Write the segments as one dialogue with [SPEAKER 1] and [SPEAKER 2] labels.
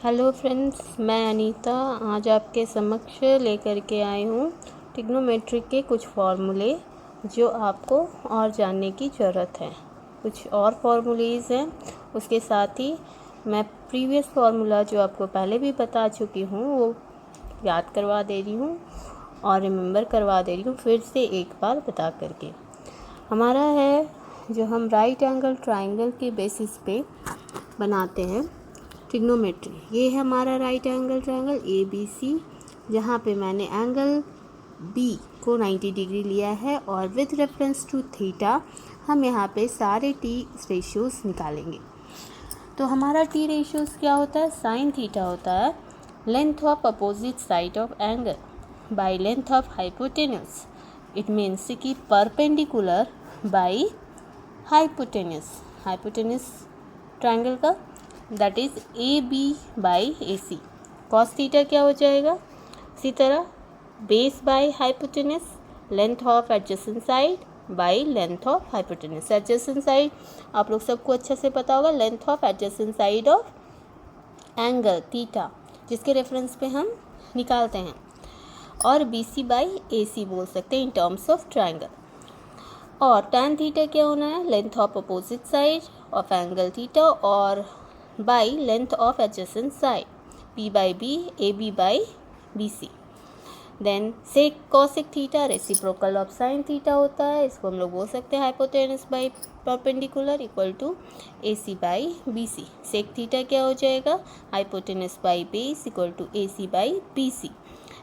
[SPEAKER 1] Hello friends, मैं अनीता आज आपके समक्ष लेकर के आई हूँ ट्रिग्नोमेट्रिक के कुछ फार्मूले जो आपको और जानने की ज़रूरत है। कुछ और फार्मूलेज हैं, उसके साथ ही मैं प्रीवियस फार्मूला जो आपको पहले भी बता चुकी हूँ वो याद करवा दे रही हूँ और रिमेंबर करवा दे रही हूँ फिर से एक बार बता करके। हमारा है जो हम राइट एंगल ट्राइंगल के बेसिस पे बनाते हैं ट्रिग्नोमेट्री। ये है हमारा राइट एंगल ट्रायंगल ABC, जहाँ पे मैंने एंगल B को 90 डिग्री लिया है और विद रेफरेंस टू थीटा हम यहाँ पे सारे टी रेशियोज़ निकालेंगे। तो हमारा टी रेशियोज़ क्या होता है? साइन थीटा होता है length of opposite side of angle by length of hypotenuse. It means कि परपेंडिकुलर बाय हाइपोटेन्यूस ट्रायंगल का, that is AB by AC। Cos theta क्या हो जाएगा? इसी तरह base by hypotenuse, length of adjacent side by length of hypotenuse. Adjacent side आप लोग सबको अच्छे से पता होगा, length of adjacent side of angle theta जिसके रेफरेंस पे हम निकालते हैं, और BC बाई AC बोल सकते हैं इन टर्म्स ऑफ ट्रायंगल। और tan थीटा क्या होना है? Length of opposite side of angle theta और by length of adjacent side, P by B, AB by BC। then sec cosec theta reciprocal of sin theta होता है, इसको हम लोग बोल सकते हैं hypotenuse by perpendicular equal to AC by BC। sec theta क्या हो जाएगा? Hypotenuse by base equal to AC by BC।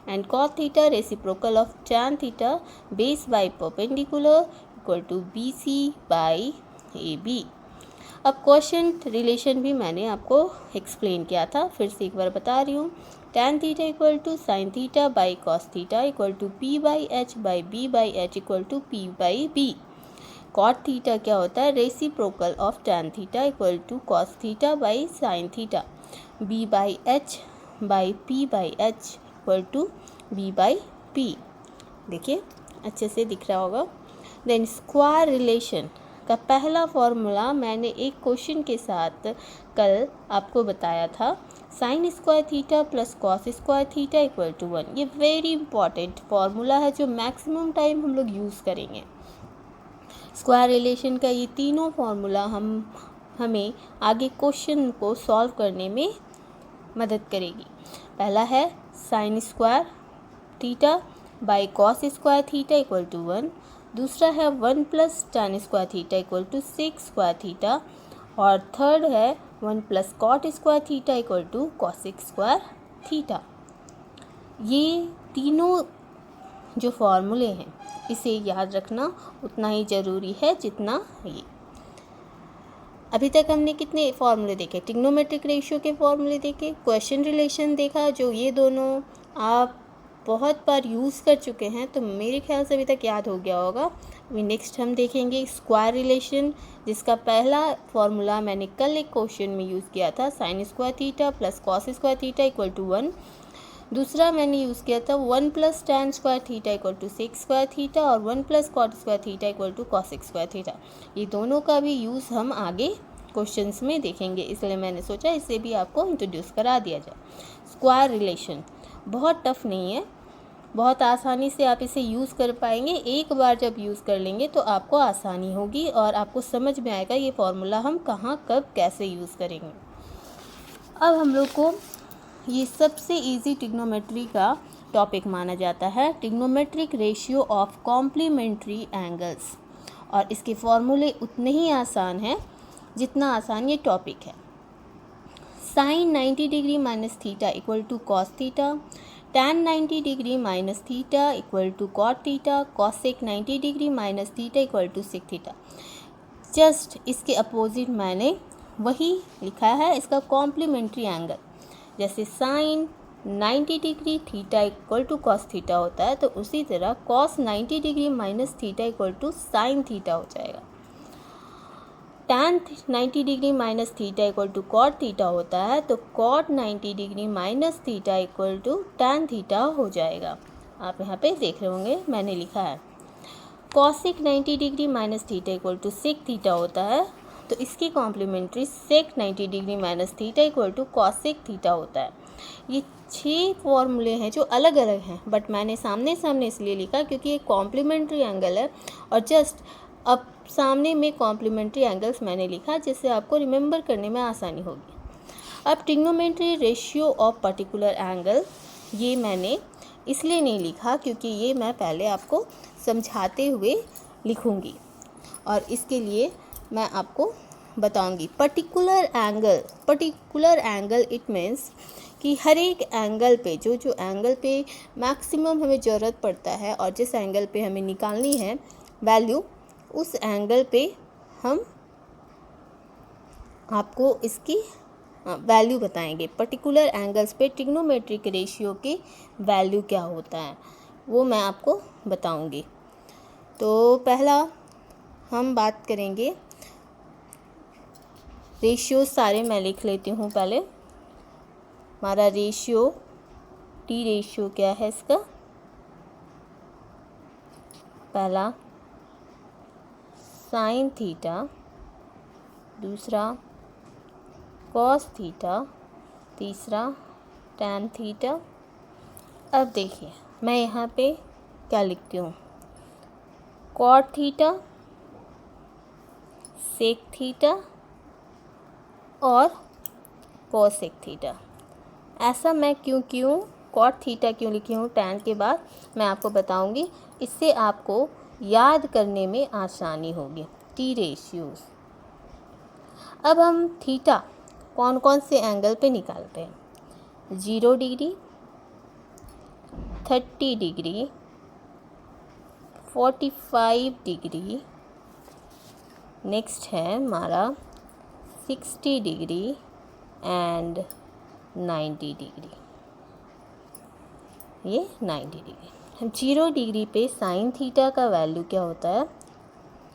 [SPEAKER 1] And cot theta reciprocal of tan theta base by perpendicular equal to BC by AB। अब question relation भी मैंने आपको explain किया था, फिर से एक बार बता रही हूँ। tan theta equal to sine theta by cos theta equal to P by H by B by H equal to P by B। Cot theta क्या होता है? Reciprocal of tan theta equal to cos theta by sine theta, B by H by P by H equal to B by P। देखिए अच्छे से दिख रहा होगा। Then square relation का पहला फॉर्मूला मैंने एक क्वेश्चन के साथ कल आपको बताया था, sine square theta plus cos square theta equal to 1। ये वेरी इंपॉर्टेंट फॉर्मूला है जो मैक्सिमम टाइम हम लोग यूज़ करेंगे। स्क्वायर रिलेशन का ये तीनों फॉर्मूला हमें आगे क्वेश्चन को सॉल्व करने में मदद करेगी। पहला है sine square theta by cos square theta equal to 1। दूसरा है 1 plus tan square theta equal to sec square theta, और थर्ड है 1 plus cot square theta equal to cosec square theta. ये तीनों जो फॉर्मूले हैं इसे याद रखना उतना ही ज़रूरी है जितना ये। अभी तक हमने कितने फॉर्मूले देखे? ट्रिग्नोमेट्रिक रेशियो के फॉर्मूले देखे, क्वेश्चन रिलेशन देखा, जो ये दोनों आप बहुत बार यूज़ कर चुके हैं तो मेरे ख्याल से अभी तक याद हो गया होगा। अभी नेक्स्ट हम देखेंगे स्क्वायर रिलेशन, जिसका पहला फॉर्मूला मैंने कल एक क्वेश्चन में यूज़ किया था, sine square theta plus cos square theta equal to 1। दूसरा मैंने यूज़ किया था 1 plus tan square theta equal to sec square theta और 1 plus cot square theta equal to cosec square theta. ये दोनों का भी यूज़ हम आगे क्वेश्चंस में देखेंगे, इसलिए मैंने सोचा इसे भी आपको इंट्रोड्यूस करा दिया जाए। स्क्वायर रिलेशन बहुत टफ नहीं है, बहुत आसानी से आप इसे यूज़ कर पाएंगे। एक बार जब यूज़ कर लेंगे तो आपको आसानी होगी और आपको समझ में आएगा ये फॉर्मूला हम कहाँ कब कैसे यूज़ करेंगे। अब हम लोग को ये सबसे इजी ट्रिग्नोमेट्री का टॉपिक माना जाता है, trigonometric ratio of complementary angles, और इसके फॉर्मूले उतने ही आसान हैं जितना आसान ये टॉपिक है। Sine 90 degree minus theta equal to cos theta, tan 90 degree minus theta equal to cot theta, cosec 90 degree minus theta equal to sec theta. Just इसके अपोजिट मैंने वही लिखा है, इसका कॉम्प्लीमेंट्री एंगल। जैसे sine 90 degree theta equal to cos theta होता है, तो उसी तरह cos 90 degree minus theta equal to sine theta हो जाएगा। tan 90 degree minus theta equal to cot theta होता है, तो cot 90 degree minus theta equal to tan theta हो जाएगा। आप यहाँ पे देख रहे होंगे मैंने लिखा है। Cosec 90 degree minus theta equal to sec theta होता है, तो इसकी complementary sec 90 degree minus theta equal to cosec theta होता है। ये 6 फॉर्मूले हैं जो अलग अलग हैं, बट मैंने सामने सामने इसलिए लिखा क्योंकि ये कॉम्प्लीमेंट्री एंगल है और जस्ट अब सामने में कॉम्प्लीमेंट्री एंगल्स मैंने लिखा जिससे आपको रिमेंबर करने में आसानी होगी। अब trigonometry ratio of particular angle ये मैंने इसलिए नहीं लिखा क्योंकि ये मैं पहले आपको समझाते हुए लिखूंगी और इसके लिए मैं आपको बताऊंगी। पर्टिकुलर एंगल इट मीन्स कि हर एक एंगल पे जो एंगल पे मैक्सिमम हमें ज़रूरत पड़ता है और जिस एंगल पे हमें निकालनी है वैल्यू, उस एंगल पे हम आपको इसकी वैल्यू बताएंगे। पर्टिकुलर एंगल्स पे ट्रिग्नोमेट्रिक रेशियो की वैल्यू क्या होता है वो मैं आपको बताऊंगी। तो पहला हम बात करेंगे रेशियो, सारे मैं लिख लेती हूँ पहले। हमारा रेशियो टी रेशियो क्या है इसका, पहला साइन थीटा, दूसरा कॉस थीटा, तीसरा टैन थीटा। अब देखिए मैं यहाँ पे क्या लिखती हूँ, कॉट थीटा, सेक थीटा और कोसेक थीटा। ऐसा मैं क्यों कॉट थीटा क्यों लिखी हूँ टैन के बाद मैं आपको बताऊँगी, इससे आपको याद करने में आसानी होगी। T ratios. अब हम थीटा कौन कौन से एंगल पे निकालते हैं, 0 डिग्री, 30 डिग्री, 45 डिग्री, नेक्स्ट है हमारा 60 डिग्री एंड 90 डिग्री। ये 90 डिग्री। 0 डिग्री पे साइन थीटा का वैल्यू क्या होता है,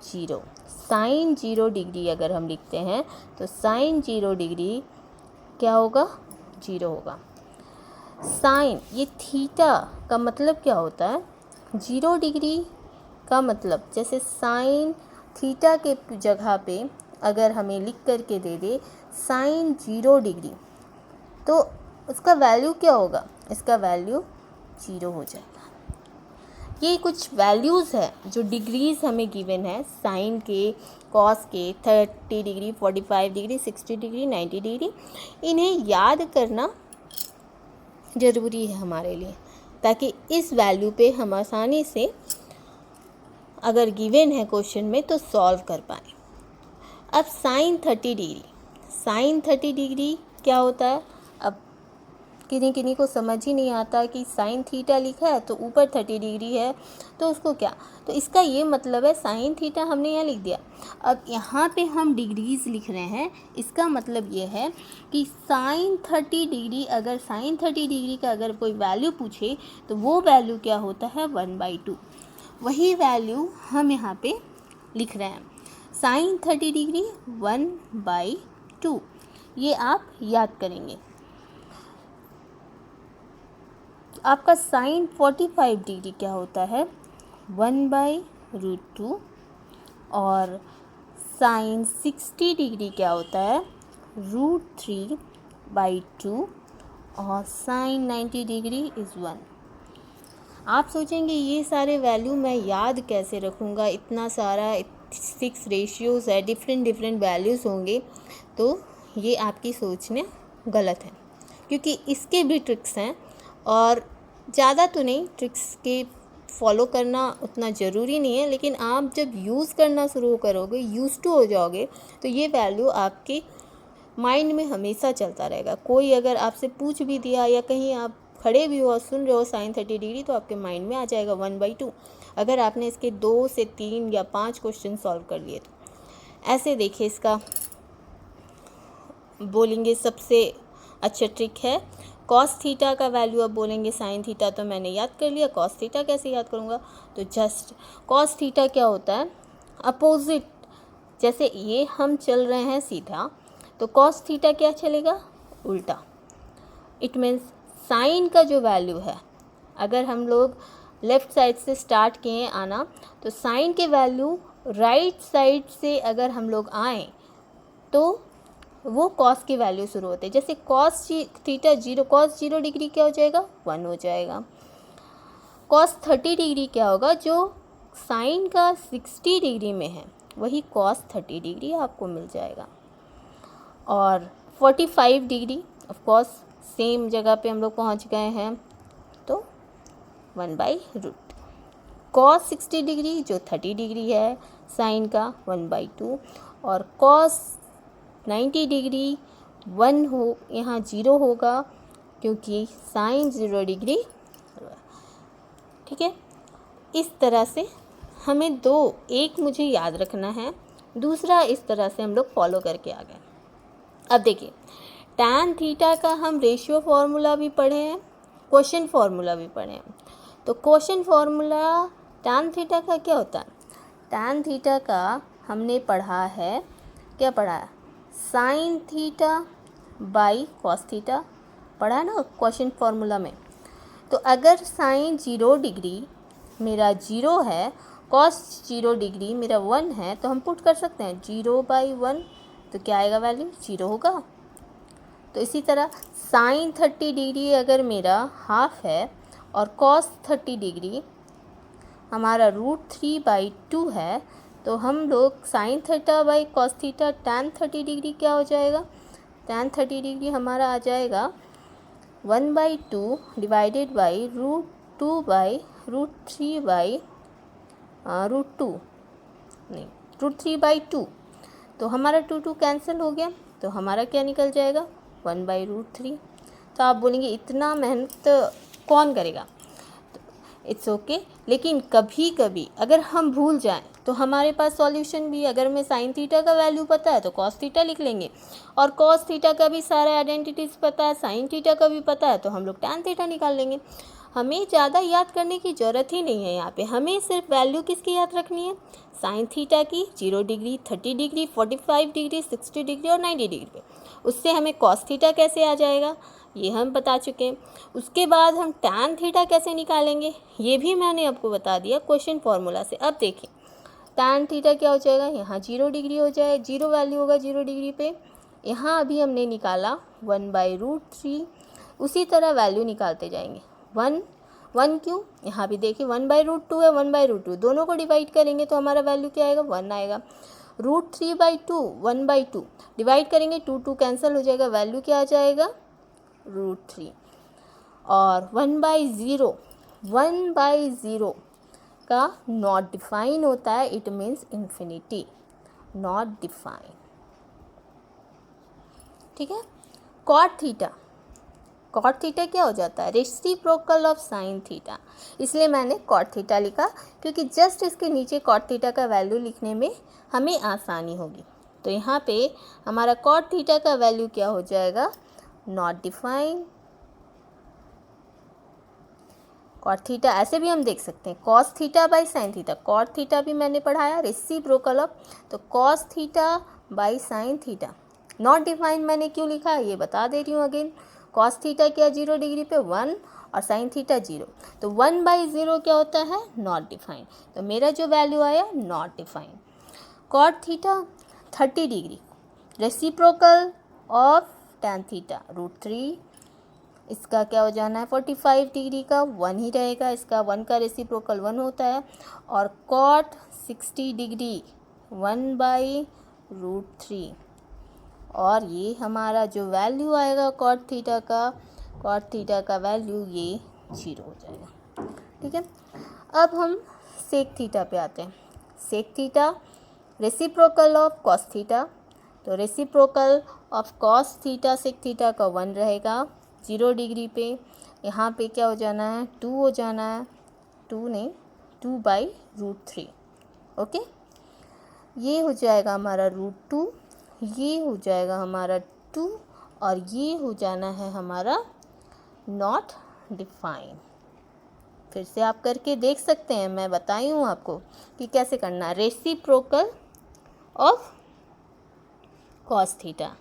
[SPEAKER 1] 0। साइन 0 डिग्री अगर हम लिखते हैं तो साइन 0 डिग्री क्या होगा, 0 होगा। साइन, ये थीटा का मतलब क्या होता है, 0 डिग्री का मतलब जैसे साइन थीटा के जगह पे अगर हमें लिख करके दे दे साइन 0 डिग्री तो उसका वैल्यू क्या होगा, इसका वैल्यू 0 हो जाएगा। ये कुछ वैल्यूज़ है जो डिग्रीज़ हमें गिवन है साइन के, कॉस के, 30 डिग्री, 45 डिग्री, 60 डिग्री, 90 डिग्री। इन्हें याद करना ज़रूरी है हमारे लिए ताकि इस वैल्यू पे हम आसानी से अगर गिवन है क्वेश्चन में तो सॉल्व कर पाएँ। अब साइन 30 डिग्री, साइन 30 डिग्री क्या होता है, अब किन्हीं को समझ ही नहीं आता कि साइन थीटा लिखा है तो ऊपर 30 डिग्री है तो उसको क्या, तो इसका ये मतलब है साइन थीटा हमने यहाँ लिख दिया। अब यहाँ पे हम डिग्रीज लिख रहे हैं, इसका मतलब ये है कि साइन 30 डिग्री, अगर साइन 30 डिग्री का अगर कोई वैल्यू पूछे तो वो वैल्यू क्या होता है, 1/2। वही वैल्यू हम यहाँ पे लिख रहे हैं, साइन 30 डिग्री 1/2। ये आप याद करेंगे। आपका साइन 45 डिग्री क्या होता है, 1/√2। और साइन 60 डिग्री क्या होता है, √3/2। और साइन 90 डिग्री इज़ 1। आप सोचेंगे ये सारे वैल्यू मैं याद कैसे रखूँगा, इतना सारा 6 रेशियोज़ है, डिफरेंट वैल्यूज़ होंगे। तो ये आपकी सोचने गलत है क्योंकि इसके भी ट्रिक्स हैं और ज़्यादा तो नहीं, ट्रिक्स के फॉलो करना उतना ज़रूरी नहीं है, लेकिन आप जब यूज़ करना शुरू करोगे, यूज़ टू हो जाओगे, तो ये वैल्यू आपके माइंड में हमेशा चलता रहेगा। कोई अगर आपसे पूछ भी दिया या कहीं आप खड़े भी हो और सुन रहे हो साइन 30 डिग्री तो आपके माइंड में आ जाएगा 1/2। अगर आपने इसके 2 से 3 या 5 क्वेश्चन सॉल्व कर लिए तो ऐसे देखिए, इसका बोलेंगे सबसे अच्छा ट्रिक है कॉस थीटा का वैल्यू। अब बोलेंगे साइन थीटा तो मैंने याद कर लिया, कॉस थीटा कैसे याद करूँगा, तो जस्ट कॉस थीटा क्या होता है, अपोजिट, जैसे ये हम चल रहे हैं सीधा तो कॉस थीटा क्या चलेगा, उल्टा। इट मीन्स साइन का जो वैल्यू है, अगर हम लोग लेफ़्ट साइड से स्टार्ट किए आना तो साइन के वैल्यू राइट साइड से अगर हम लोग आएँ तो वो कॉस की वैल्यू शुरू होते हैं। जैसे कॉस थीटा 0, कॉस 0 डिग्री क्या हो जाएगा, 1 हो जाएगा। कॉस 30 डिग्री क्या होगा, जो साइन का 60 डिग्री में है वही कॉस 30 डिग्री आपको मिल जाएगा। और 45 डिग्री ऑफ कोर्स सेम जगह पे हम लोग पहुंच गए हैं, तो 1/√। कॉस 60 डिग्री जो 30 डिग्री है साइन का, 1/2। और कॉस 90 डिग्री 1 हो, यहाँ 0 होगा क्योंकि साइन 0 डिग्री। ठीक है, इस तरह से हमें एक मुझे याद रखना है, दूसरा इस तरह से हम लोग फॉलो करके आ गए। अब देखिए, tan थीटा का हम रेशियो फार्मूला भी पढ़े हैं, क्वेश्चन फार्मूला भी पढ़े हैं। तो क्वेश्चन फार्मूला tan थीटा का क्या होता है, tan थीटा का हमने पढ़ा है, क्या पढ़ा है, sign theta by cos theta पढ़ा है ना क्वेश्चन फार्मूला में। तो अगर साइन 0 डिग्री मेरा 0 है, कॉस 0 डिग्री मेरा 1 है, तो हम पुट कर सकते हैं 0/1, तो क्या आएगा वैल्यू, 0 होगा। तो इसी तरह साइन 30 डिग्री अगर मेरा हाफ है और कॉस 30 डिग्री हमारा √3/2 है, तो हम लोग sign theta by cos theta tan 30 degree क्या हो जाएगा, tan 30 डिग्री हमारा आ जाएगा 1/2 डिवाइडेड बाई √2 नहीं √3/2। तो हमारा 2 कैंसिल हो गया, तो हमारा क्या निकल जाएगा, 1/√3। तो आप बोलेंगे इतना मेहनत कौन करेगा, तो इट्स ओके। लेकिन कभी कभी अगर हम भूल जाएं तो हमारे पास सॉल्यूशन भी, अगर हमें साइन थीटा का वैल्यू पता है तो कॉस थीटा लिख लेंगे, और कॉस थीटा का भी सारा आइडेंटिटीज़ पता है, साइन थीटा का भी पता है, तो हम लोग tan थीटा निकाल लेंगे। हमें ज़्यादा याद करने की ज़रूरत ही नहीं है यहाँ पे, हमें सिर्फ वैल्यू किसकी याद रखनी है, साइन थीटा की 0 डिग्री, 30 डिग्री, 45 डिग्री, 60 डिग्री और 90 डिग्री पे। उससे हमें कॉस थीटा कैसे आ जाएगा ये हम बता चुके हैं। उसके बाद हम tan थीटा कैसे निकालेंगे ये भी मैंने आपको बता दिया क्वेश्चन फार्मूला से। अब देखिए tan थीटा क्या हो जाएगा, यहाँ 0 डिग्री हो जाए, 0 वैल्यू होगा 0 डिग्री पे। यहाँ अभी हमने निकाला 1/√3, उसी तरह वैल्यू निकालते जाएंगे। 1 क्यों, यहाँ भी देखिए 1/√2 है, 1/√2 दोनों को डिवाइड करेंगे तो हमारा वैल्यू क्या आएगा, 1 आएगा। √3/2 1/2 डिवाइड करेंगे, 2 कैंसिल हो जाएगा, वैल्यू क्या आ जाएगा, √3। और 1/0 का नॉट डिफाइन होता है, it means infinity, not define. ठीक है। कॉट थीटा क्या हो जाता है, रेसिप्रोकल ऑफ साइन थीटा, इसलिए मैंने कॉट थीटा लिखा क्योंकि जस्ट इसके नीचे कॉट थीटा का वैल्यू लिखने में हमें आसानी होगी। तो यहाँ पे हमारा कॉट थीटा का वैल्यू क्या हो जाएगा, नॉट डिफाइन। कॉट थीटा ऐसे भी हम देख सकते हैं, cos theta by sine theta, cot theta भी मैंने पढ़ाया, रेसिप्रोकल ऑफ, तो cos theta by sine theta. Not define मैंने क्यों लिखा है ये बता दे रही हूँ अगेन। कॉस थीटा क्या 0 डिग्री पे 1 और साइन थीटा 0, तो 1/0 क्या होता है, नॉट डिफाइन। तो मेरा जो वैल्यू आया not define. Cot theta 30 degree, reciprocal of tan theta √3, इसका क्या हो जाना है 45 डिग्री का 1 ही रहेगा, इसका 1 का रेसिप्रोकल 1 होता है। और कॉट 60 डिग्री 1/√3, और ये हमारा जो वैल्यू आएगा कॉट थीटा का वैल्यू ये 0 हो जाएगा। ठीक है। अब हम सेक थीटा पे आते हैं। Sec theta reciprocal of cos theta, तो reciprocal of cos theta sec theta का 1 रहेगा 0 डिग्री पे। यहाँ पे क्या हो जाना है 2 हो जाना है, 2 नहीं 2/√3। ओके, ये हो जाएगा हमारा √2, ये हो जाएगा हमारा 2, और ये हो जाना है हमारा नॉट डिफाइन। फिर से आप करके देख सकते हैं, मैं बताई हूँ आपको कि कैसे करना है। रेसिप्रोकल ऑफ कॉस थीटा,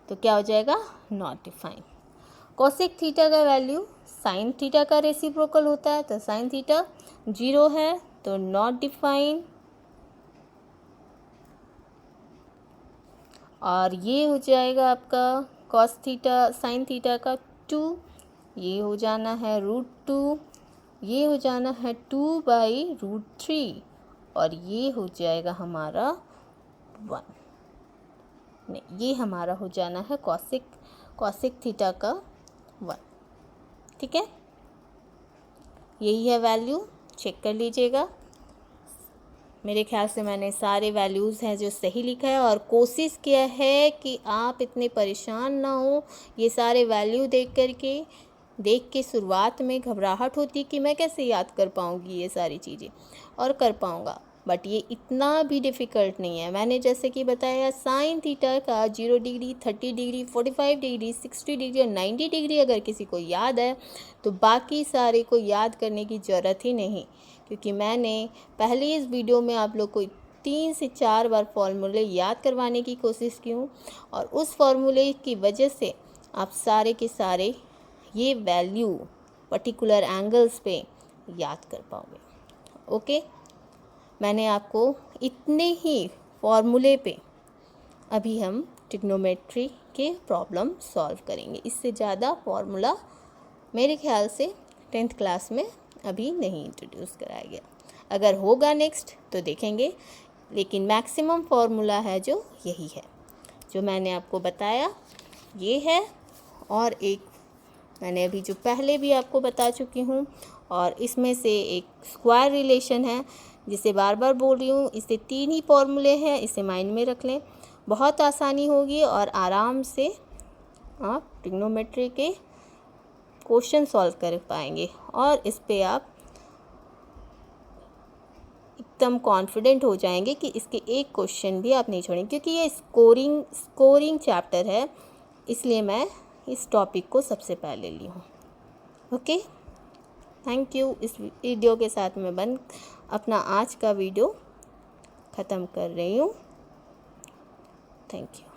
[SPEAKER 1] तो क्या हो जाएगा नॉट डिफाइन। कोसेक थीटा का वैल्यू साइन थीटा का रेसिप्रोकल होता है, तो साइन थीटा 0 है तो नॉट डिफाइन। और ये हो जाएगा आपका कॉस थीटा साइन थीटा का 2, ये हो जाना है √2, ये हो जाना है 2/√3 और ये हो जाएगा हमारा 1, नहीं ये हमारा हो जाना है कॉसिक थीटा का 1। ठीक है, यही है वैल्यू, चेक कर लीजिएगा। मेरे ख्याल से मैंने सारे वैल्यूज़ हैं जो सही लिखा है और कोशिश किया है कि आप इतने परेशान ना हो। ये सारे वैल्यू देख के शुरुआत में घबराहट होती कि मैं कैसे याद कर पाऊँगी ये सारी चीज़ें, और कर पाऊँगा, बट ये इतना भी डिफ़िकल्ट नहीं है। मैंने जैसे कि बताया साइन थीटा का 0 डिग्री, 30 डिग्री, 45 डिग्री, 60 डिग्री और 90 डिग्री अगर किसी को याद है तो बाकी सारे को याद करने की ज़रूरत ही नहीं, क्योंकि मैंने पहले इस वीडियो में आप लोग को 3 से 4 बार फॉर्मूले याद करवाने की कोशिश की हूँ और उस फॉर्मूले की वजह से आप सारे के सारे ये वैल्यू पर्टिकुलर एंगल्स पे याद कर पाओगे। ओके, मैंने आपको इतने ही फॉर्मूले पे अभी हम ट्रिग्नोमेट्री के प्रॉब्लम सॉल्व करेंगे। इससे ज़्यादा फॉर्मूला मेरे ख्याल से 10th क्लास में अभी नहीं इंट्रोड्यूस कराया गया। अगर होगा नेक्स्ट तो देखेंगे, लेकिन मैक्सिमम फॉर्मूला है जो यही है जो मैंने आपको बताया, ये है। और एक मैंने अभी जो पहले भी आपको बता चुकी हूँ, और इसमें से एक स्क्वायर रिलेशन है जिसे बार बार बोल रही हूँ। इससे 3 ही फॉर्मूले हैं, इसे माइंड में रख लें, बहुत आसानी होगी और आराम से आप ट्रिग्नोमेट्री के क्वेश्चन सॉल्व कर पाएंगे। और इस पे आप एकदम कॉन्फिडेंट हो जाएंगे कि इसके एक क्वेश्चन भी आप नहीं छोड़ेंगे, क्योंकि ये स्कोरिंग चैप्टर है, इसलिए मैं इस टॉपिक को सबसे पहले ली हूँ। Okay, thank you. इस वीडियो के साथ मैं अपना आज का वीडियो ख़त्म कर रही हूँ। Thank you.